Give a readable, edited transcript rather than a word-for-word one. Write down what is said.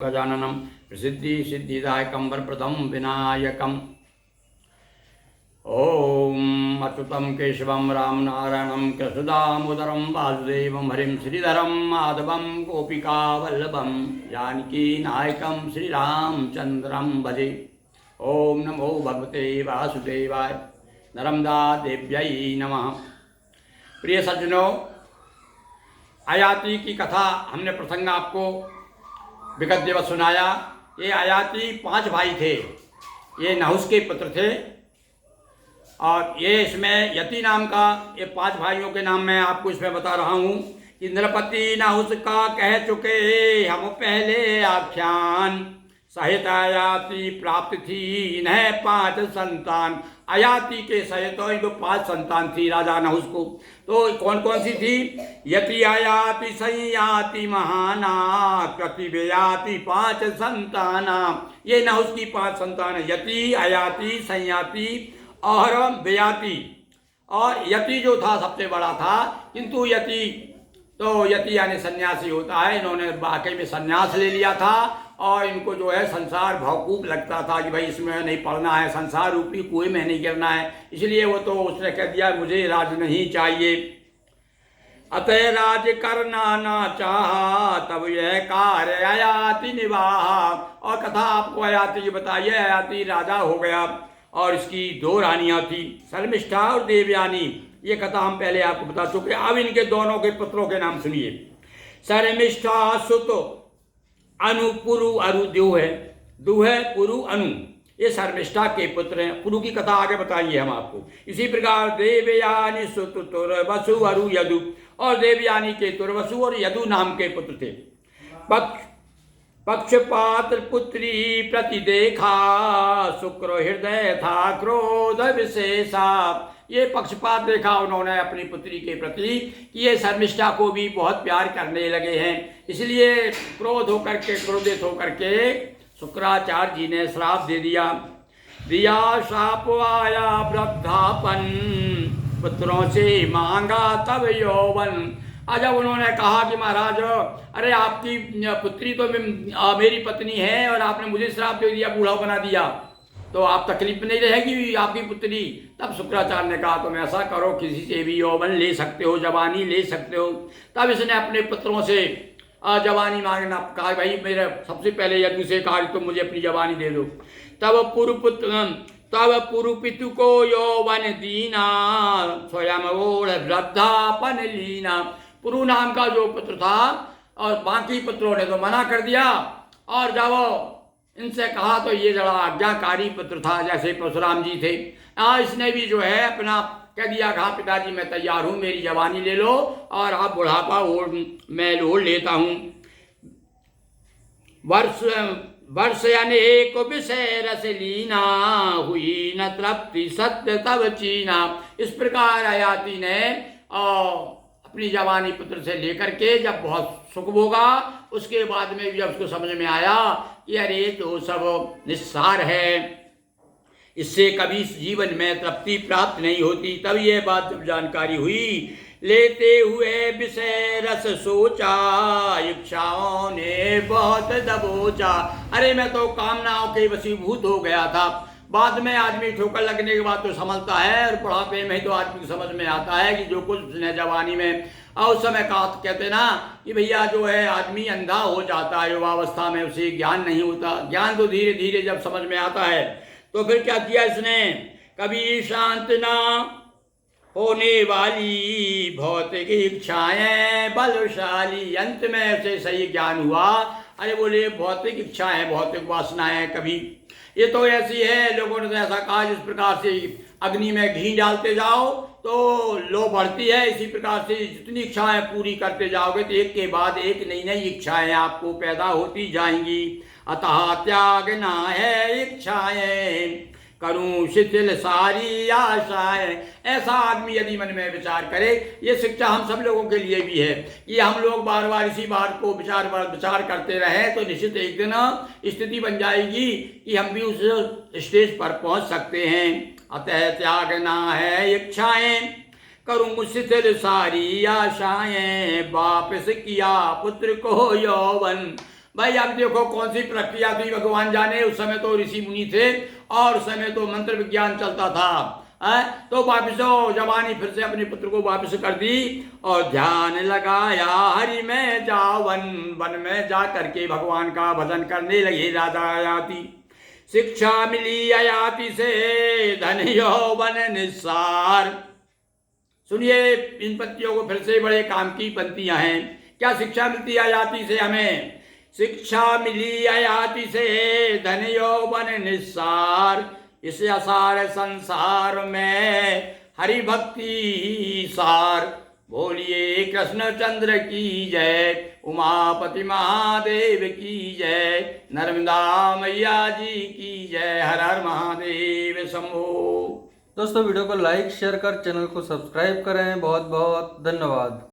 गजाननं प्रसिद्धिसिद्धिदायकं वरप्रदं विनायकम्। ॐ अच्युतं केशवं रामनारायणं कृष्णदामोदरं वासुदेवं हरिं श्रीधरं माधवं गोपिकावल्लभं जानकीनायकं श्रीरामचन्द्रं भजे। ॐ नमो भगवते वासुदेवाय। नर्मदा देव्यै नमः। प्रिय सज्जनों, आयाति की कथा हमने प्रसंग आपको विगत दिवस सुनाया। ये आयाति 5 भाई थे, ये नहुस के पुत्र थे और ये इसमें यति नाम का ये 5 भाइयों के नाम मैं आपको इसमें बता रहा हूँ कि नृपति नहुस का कह चुके हम पहले आख्यान। सहित आयाति प्राप्त थी इन्हें 5 संतान। आयाति के सहित तो 5 संतान थी राजा नहुस को। तो कौन कौन सी थी? यति आयाति संयाति महाना प्रतिव्याति 5 संताना। ये नहुस की 5 संतान है, यति आयाति संयाति और व्याति। और यति जो था सबसे बड़ा था, किंतु यति यानी सन्यासी होता है। इन्होंने वाकई में सन्यास ले लिया था और इनको जो है संसार भवकूप लगता था कि भाई इसमें नहीं पढ़ना है, संसार रूपी कुएं में नहीं गिरना है। इसलिए वो तो उसने कह दिया मुझे राज नहीं चाहिए। अतः राज करना ना चाहा तब यह कार्य आयाति निवाहा। और कथा आपको आयाति की बताइए। आयाति राजा हो गया और इसकी 2 रानियां थी, शर्मिष्ठा और देवयानी। ये कथा हम पहले आपको बता चुके। अब इनके दोनों के पुत्रों के नाम सुनिए। शर्मिष्ठा सुत अनु पुरु अरु दुह पुरु अनु, ये शर्मिष्ठा के पुत्र हैं। पुरु की कथा आगे बताइए हम आपको। इसी प्रकार देवयानी सुत तुर्वसु अरु यदु, और देवयानी के तुर्वसु और यदु नाम के पुत्र थे। पक्षपात्र पुत्री प्रति देखा शुक्र हृदय था क्रोध विशेषा। ये पक्षपात देखा उन्होंने अपनी पुत्री के प्रति कि ये शर्मिष्ठा को भी बहुत प्यार करने लगे हैं। इसलिए क्रोधित होकर के शुक्राचार्य जी ने श्राप दे दिया। शाप आया वृद्धापन पुत्रों से मांगा तब यौवन। जब उन्होंने कहा कि महाराज अरे आपकी पुत्री तो मेरी पत्नी है और आपने मुझे श्राप दे दिया, बूढ़ा बना दिया, तो आप तकलीफ नहीं रहेगी आपकी पुत्री। तब शुक्राचार्य ने कहा तुम ऐसा करो, किसी से भी यौवन ले सकते हो, जवानी ले सकते हो। तब इसने अपने पुत्रों से जवानी मांगना कहा। भाई मेरे सबसे पहले यदु से कहा तुम मुझे अपनी जवानी दे दो। तब पुरु पितु को यौवन दीना स्वयं ओढ़ वृद्धापन लीना। पुरु नाम का जो पुत्र था और बाकी पुत्रों ने तो मना कर दिया, और जब इनसे कहा तो ये जरा आज्ञाकारी पुत्र था, जैसे परशुराम जी थे। इसने भी जो है अपना कह दिया कहा पिताजी मैं तैयार हूँ, मेरी जवानी ले लो और आप बुढ़ापा मैं ओढ़ लेता हूँ। वर्ष अनेक विषय रस लीना हुई न तृप्ति सत्य तब चीना। इस प्रकार आयाति ने अपनी जवानी पुत्र से लेकर के जब बहुत सुख भोगा, उसके बाद में जब उसको समझ में आया कि अरे तो सब निस्सार है, इससे कभी जीवन में तृप्ति प्राप्त नहीं होती। तब ये बात जब जानकारी हुई, लेते हुए विषय रस सोचा इच्छाओं ने बहुत दबोचा। अरे मैं तो कामनाओं के वशीभूत हो गया था। बाद में आदमी ठोकर लगने के बाद तो समझता है, और बुढ़ापे में ही तो आदमी को समझ में आता है कि जो कुछ उसने जवानी में और उस समय कहा कहते ना कि भैया जो है आदमी अंधा हो जाता है युवावस्था में, उसे ज्ञान नहीं होता। ज्ञान तो धीरे धीरे जब समझ में आता है तो फिर क्या किया इसने, कभी शांत ना होने वाली भौतिक इच्छाएं बलशाली। अंत में उसे सही ज्ञान हुआ। अरे बोले भौतिक इच्छाएं, भौतिक वासनाएं कभी ये तो ऐसी है, लोगों ने तो ऐसा कहा जिस प्रकार से अग्नि में घी डालते जाओ तो लो बढ़ती है, इसी प्रकार से जितनी इच्छाएं पूरी करते जाओगे तो एक के बाद एक नई नई इच्छाएं आपको पैदा होती जाएंगी। अतः त्यागना है इच्छाएं करूं शिथिल सारी आशाएं। ऐसा आदमी यदि मन में विचार करे, ये शिक्षा हम सब लोगों के लिए भी है कि हम लोग बार बार इसी बात को विचार करते रहें तो निश्चित एक दिन स्थिति बन जाएगी कि हम भी उस स्टेज पर पहुंच सकते हैं। अतः त्यागना है इच्छाएं करूं शिथिल सारी आशाएं। वापस किया पुत्र को यौवन भाई अब देखो कौन सी प्रक्रिया थी भगवान जाने। उस समय तो ऋषि मुनि थे और उस समय तो मंत्र विज्ञान चलता था। तो वापिस जवानी फिर से अपने पुत्र को वापिस कर दी और ध्यान लगाया हरि में जावन। वन में जा करके भगवान का भजन करने लगे राजा आयाति। शिक्षा मिली आयाति से धन यौवन निस्सार। सुनिए इन पंक्तियों को फिर से, बड़े काम की पंक्तियां हैं। क्या शिक्षा मिलती है आयाति से हमें? शिक्षा मिली आयाति से धन यौवन निस्सार। इस असार संसार में हरि भक्ति सार। बोलिए कृष्णचंद्र की जय, उमापति महादेव की जय, नर्मदा मैया जी की जय। हर हर महादेव शंभो। दोस्तों वीडियो को लाइक शेयर कर चैनल को सब्सक्राइब करें। बहुत बहुत धन्यवाद।